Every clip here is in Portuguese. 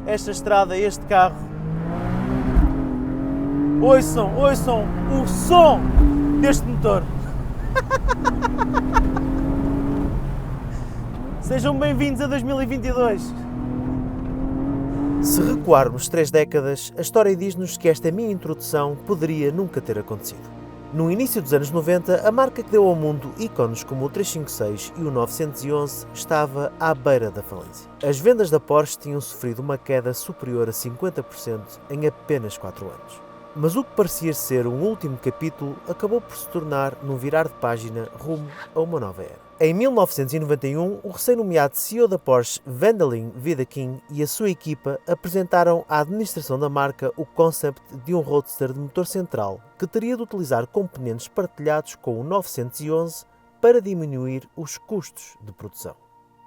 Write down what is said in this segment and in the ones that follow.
esta estrada, este carro. Ouçam o som deste motor. Sejam bem-vindos a 2022. Se recuarmos 3 décadas, a história diz-nos que esta minha introdução poderia nunca ter acontecido. No início dos anos 90, a marca que deu ao mundo ícones como o 356 e o 911 estava à beira da falência. As vendas da Porsche tinham sofrido uma queda superior a 50% em apenas 4 anos. Mas o que parecia ser um último capítulo acabou por se tornar num virar de página rumo a uma nova era. Em 1991, o recém-nomeado CEO da Porsche, Wendelin Wiedeking, e a sua equipa apresentaram à administração da marca o concept de um roadster de motor central que teria de utilizar componentes partilhados com o 911 para diminuir os custos de produção.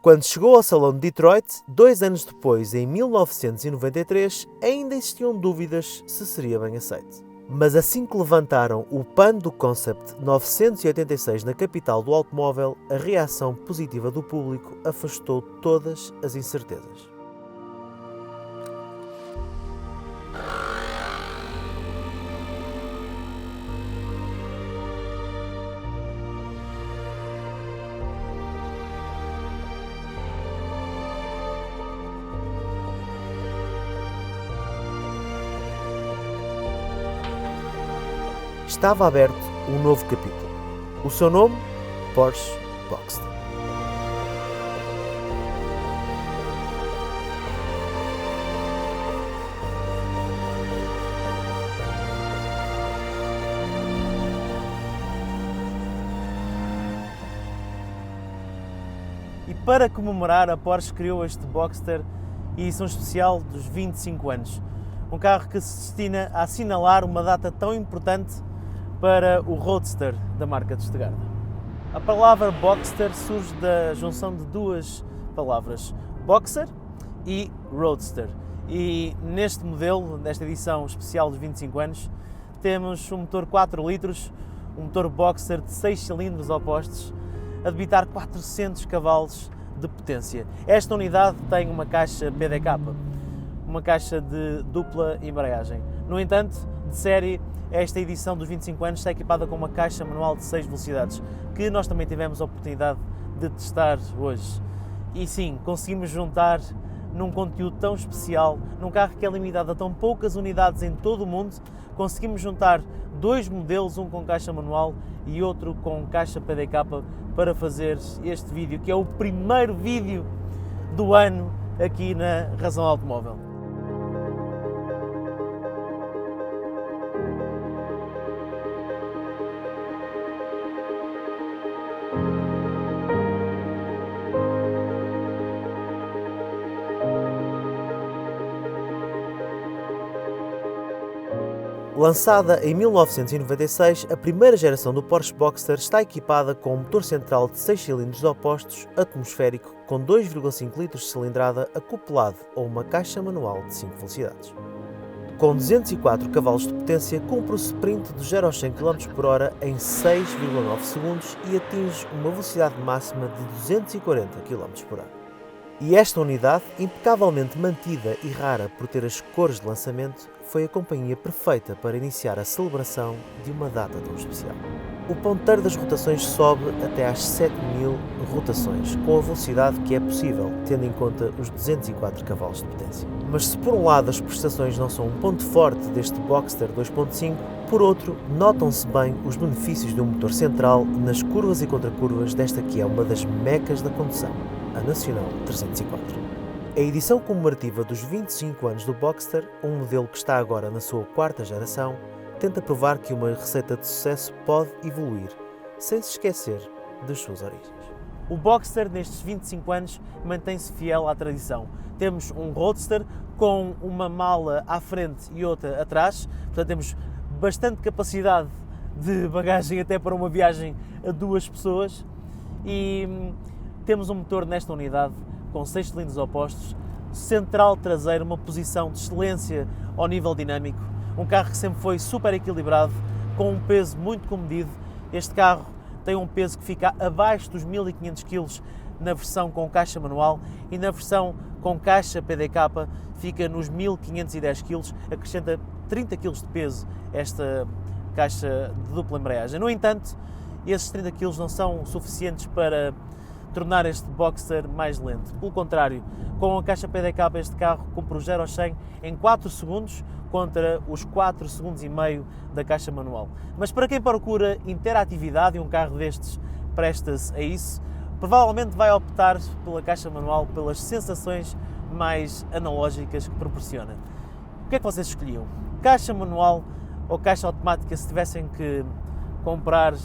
Quando chegou ao Salão de Detroit, 2 anos depois, em 1993, ainda existiam dúvidas se seria bem aceito. Mas assim que levantaram o pano do Concept 986 na capital do automóvel, a reação positiva do público afastou todas as incertezas. Estava aberto um novo capítulo. O seu nome? Porsche Boxster. E para comemorar, a Porsche criou este Boxster e edição especial dos 25 anos. Um carro que se destina a assinalar uma data tão importante para o Roadster da marca de Stuttgart. A palavra Boxster surge da junção de 2 palavras, Boxer e Roadster. E neste modelo, nesta edição especial dos 25 anos, temos um motor 4 litros, um motor Boxer de 6 cilindros opostos, a debitar 400 cavalos de potência. Esta unidade tem uma caixa PDK, uma caixa de dupla embreagem. No entanto, de série, esta edição dos 25 anos está equipada com uma caixa manual de 6 velocidades, que nós também tivemos a oportunidade de testar hoje. E sim, conseguimos juntar num conteúdo tão especial, num carro que é limitado a tão poucas unidades em todo o mundo, conseguimos juntar 2 modelos, um com caixa manual e outro com caixa PDK, para fazer este vídeo, que é o primeiro vídeo do ano aqui na Razão Automóvel. Lançada em 1996, a primeira geração do Porsche Boxster está equipada com um motor central de 6 cilindros opostos, atmosférico, com 2,5 litros de cilindrada, acoplado a uma caixa manual de 5 velocidades. Com 204 cavalos de potência, cumpre o sprint de 0 a 100 km/h em 6,9 segundos e atinge uma velocidade máxima de 240 km/h. E esta unidade, impecavelmente mantida e rara por ter as cores de lançamento, foi a companhia perfeita para iniciar a celebração de uma data tão especial. O ponteiro das rotações sobe até às 7.000 rotações, com a velocidade que é possível, tendo em conta os 204 cavalos de potência. Mas se por um lado as prestações não são um ponto forte deste Boxster 2.5, por outro, notam-se bem os benefícios de um motor central nas curvas e contracurvas desta que é uma das mecas da condução, a Nacional 304. A edição comemorativa dos 25 anos do Boxster, um modelo que está agora na sua 4ª geração, tenta provar que uma receita de sucesso pode evoluir, sem se esquecer das suas origens. O Boxster, nestes 25 anos, mantém-se fiel à tradição. Temos um Roadster com uma mala à frente e outra atrás, portanto temos bastante capacidade de bagagem até para uma viagem a 2 pessoas, e temos um motor nesta unidade com 6 cilindros opostos, central traseiro, uma posição de excelência ao nível dinâmico, um carro que sempre foi super equilibrado, com um peso muito comedido. Este carro tem um peso que fica abaixo dos 1500 kg na versão com caixa manual, e na versão com caixa PDK fica nos 1510 kg, acrescenta 30 kg de peso esta caixa de dupla embreagem. No entanto, esses 30 kg não são suficientes para tornar este Boxster mais lento. Pelo contrário, com a caixa PDK este carro cumpre o 0 ao 100 em 4 segundos contra os 4 segundos e meio da caixa manual. Mas para quem procura interatividade, e um carro destes presta-se a isso, provavelmente vai optar pela caixa manual pelas sensações mais analógicas que proporciona. O que é que vocês escolhiam? Caixa manual ou caixa automática se tivessem que comprar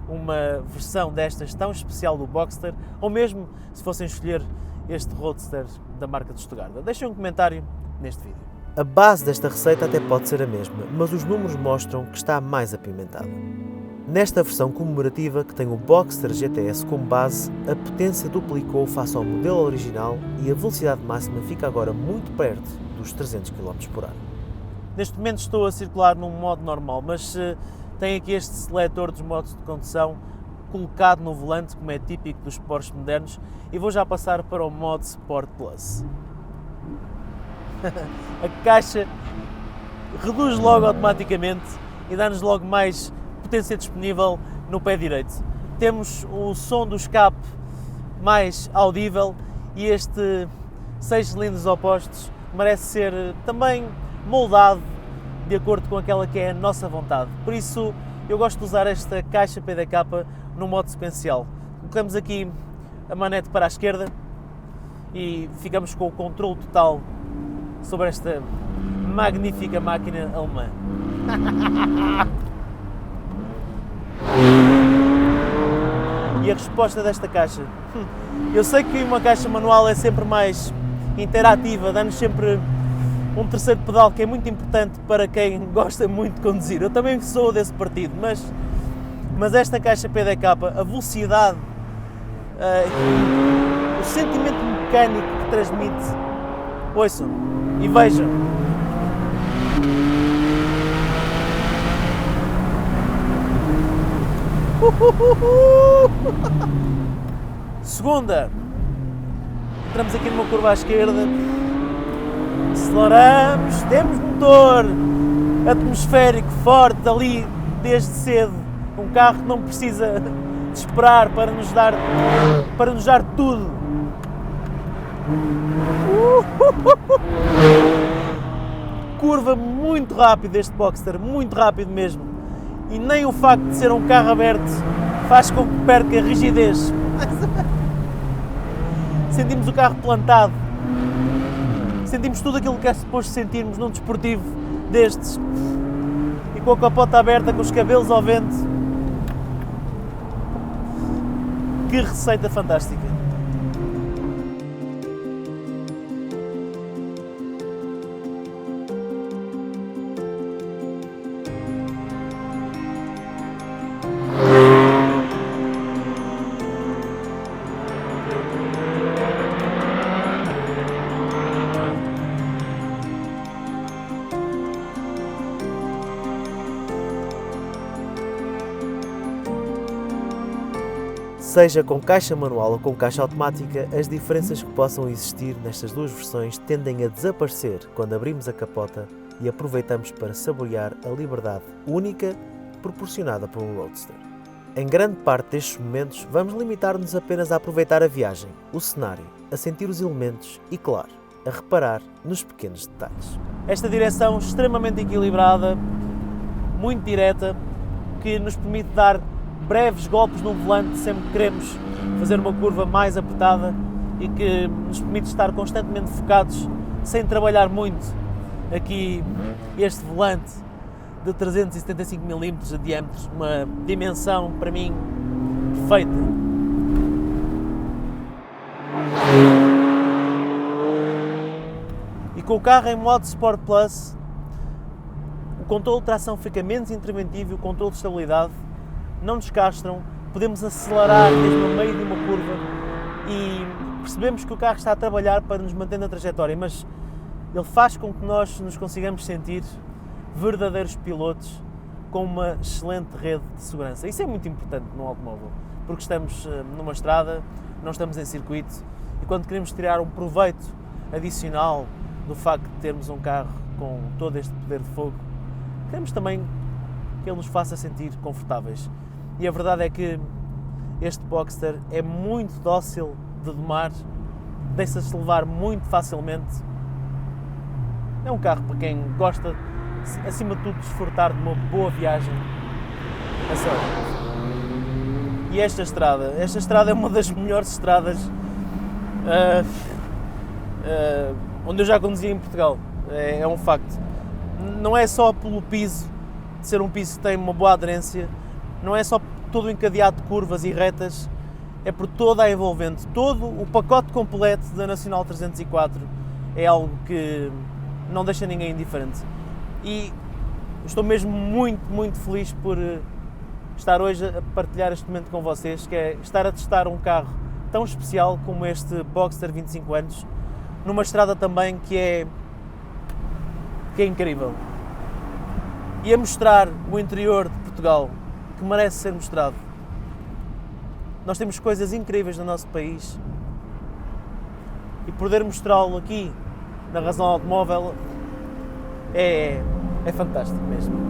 uma versão destas tão especial do Boxster, ou mesmo se fossem escolher este Roadster da marca de Stuttgart? Deixem um comentário neste vídeo. A base desta receita até pode ser a mesma, mas os números mostram que está mais apimentada. Nesta versão comemorativa, que tem o Boxster GTS como base, a potência duplicou face ao modelo original e a velocidade máxima fica agora muito perto dos 300 km/h. Neste momento estou a circular num modo normal, mas tem aqui este seletor dos modos de condução colocado no volante, como é típico dos Porsche modernos, e vou já passar para o modo Sport Plus. A caixa reduz logo automaticamente e dá-nos logo mais potência disponível no pé direito. Temos o som do escape mais audível e este 6 cilindros opostos merece ser também moldado de acordo com aquela que é a nossa vontade. Por isso eu gosto de usar esta caixa PDK no modo sequencial. Colocamos aqui a manete para a esquerda e ficamos com o controle total sobre esta magnífica máquina alemã. E a resposta desta caixa? Eu sei que uma caixa manual é sempre mais interativa, dá-nos sempre um terceiro pedal, que é muito importante para quem gosta muito de conduzir. Eu também sou desse partido, mas esta caixa PDK, a velocidade, o sentimento mecânico que transmite, ouçam e vejam. Segunda, entramos aqui numa curva à esquerda, aceleramos, temos motor atmosférico forte ali desde cedo, um carro que não precisa de esperar para nos dar tudo. Curva muito rápida este Boxster, muito rápido mesmo, e nem o facto de ser um carro aberto faz com que perca a rigidez. Sentimos o carro plantado, sentimos tudo aquilo que é suposto sentirmos num desportivo destes, e com a capota aberta, com os cabelos ao vento. Que receita fantástica! Seja com caixa manual ou com caixa automática, as diferenças que possam existir nestas duas versões tendem a desaparecer quando abrimos a capota e aproveitamos para saborear a liberdade única proporcionada por um Roadster. Em grande parte destes momentos, vamos limitar-nos apenas a aproveitar a viagem, o cenário, a sentir os elementos e, claro, a reparar nos pequenos detalhes. Esta direção extremamente equilibrada, muito direta, que nos permite dar breves golpes no volante sempre que queremos fazer uma curva mais apertada e que nos permite estar constantemente focados sem trabalhar muito aqui este volante de 375 mm de diâmetro, uma dimensão para mim perfeita. E com o carro em modo Sport Plus, o controle de tração fica menos interventivo e o controle de estabilidade não nos castram, podemos acelerar mesmo no meio de uma curva e percebemos que o carro está a trabalhar para nos manter na trajetória, mas ele faz com que nós nos consigamos sentir verdadeiros pilotos com uma excelente rede de segurança. Isso é muito importante no automóvel, porque estamos numa estrada, não estamos em circuito, e quando queremos tirar um proveito adicional do facto de termos um carro com todo este poder de fogo, queremos também que ele nos faça sentir confortáveis. E a verdade é que este Boxster é muito dócil de domar, deixa-se levar muito facilmente. É um carro para quem gosta, acima de tudo, de desfrutar de uma boa viagem a sério. E esta estrada é uma das melhores estradas onde eu já conduzi em Portugal. É um facto. Não é só pelo piso, de ser um piso que tem uma boa aderência, não é só todo o encadeado de curvas e retas, é por toda a envolvente. Todo o pacote completo da Nacional 304 é algo que não deixa ninguém indiferente. E estou mesmo muito feliz por estar hoje a partilhar este momento com vocês, que é estar a testar um carro tão especial como este Boxster 25 anos, numa estrada também que é incrível. E a mostrar o interior de Portugal, que merece ser mostrado. Nós temos coisas incríveis no nosso país e poder mostrá-lo aqui na Razão Automóvel é fantástico mesmo.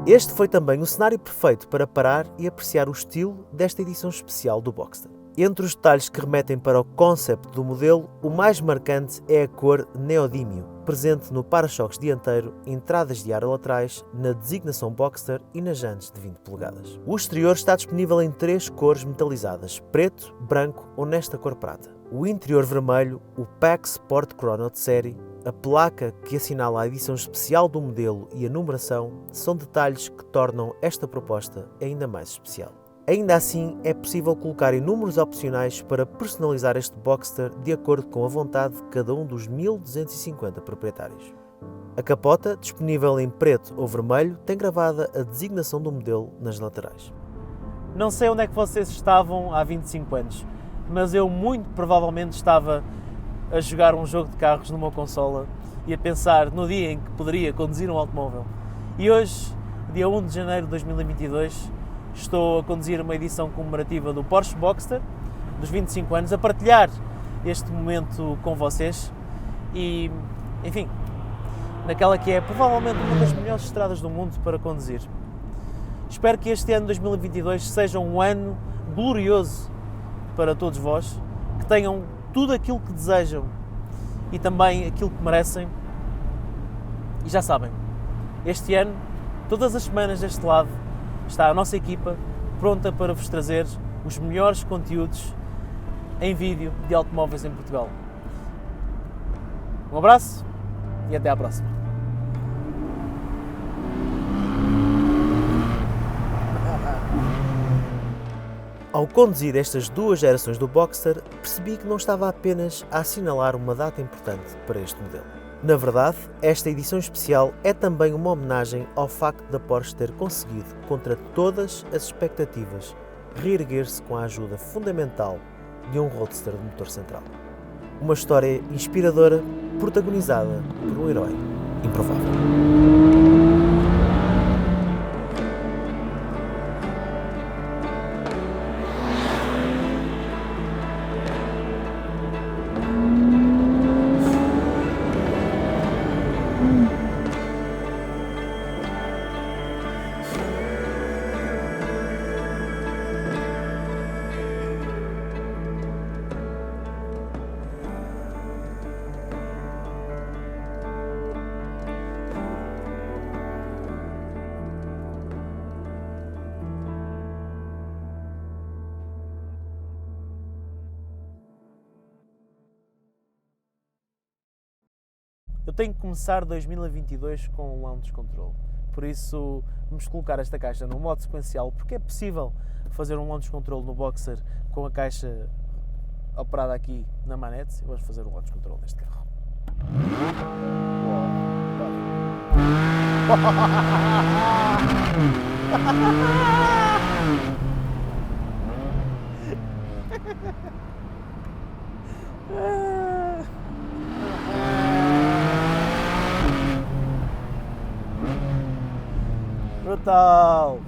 Este foi também o cenário perfeito para parar e apreciar o estilo desta edição especial do Boxster. Entre os detalhes que remetem para o concept do modelo, o mais marcante é a cor neodímio, presente no para-choques dianteiro, entradas de ar laterais, na designação Boxster e nas jantes de 20 polegadas. O exterior está disponível em 3 cores metalizadas, preto, branco ou nesta cor prata. O interior vermelho, o PAC Sport Chrono de série, a placa que assinala a edição especial do modelo e a numeração são detalhes que tornam esta proposta ainda mais especial. Ainda assim, é possível colocar números opcionais para personalizar este Boxster de acordo com a vontade de cada um dos 1250 proprietários. A capota, disponível em preto ou vermelho, tem gravada a designação do modelo nas laterais. Não sei onde é que vocês estavam há 25 anos, mas eu muito provavelmente estava a jogar um jogo de carros numa consola e a pensar no dia em que poderia conduzir um automóvel. E hoje, dia 1 de janeiro de 2022, estou a conduzir uma edição comemorativa do Porsche Boxster, dos 25 anos, a partilhar este momento com vocês e, enfim, naquela que é provavelmente uma das melhores estradas do mundo para conduzir. Espero que este ano 2022 seja um ano glorioso para todos vós, que tenham tudo aquilo que desejam e também aquilo que merecem. E já sabem, este ano, todas as semanas deste lado, está a nossa equipa pronta para vos trazer os melhores conteúdos em vídeo de automóveis em Portugal. Um abraço e até à próxima. Ao conduzir estas duas gerações do Boxster, percebi que não estava apenas a assinalar uma data importante para este modelo. Na verdade, esta edição especial é também uma homenagem ao facto da Porsche ter conseguido, contra todas as expectativas, reerguer-se com a ajuda fundamental de um roadster de motor central. Uma história inspiradora, protagonizada por um herói improvável. Eu tenho que começar 2022 com um launch control, por isso vamos colocar esta caixa no modo sequencial, porque é possível fazer um launch control no Boxer com a caixa operada aqui na manete, e vamos fazer um launch control neste carro. Brutal!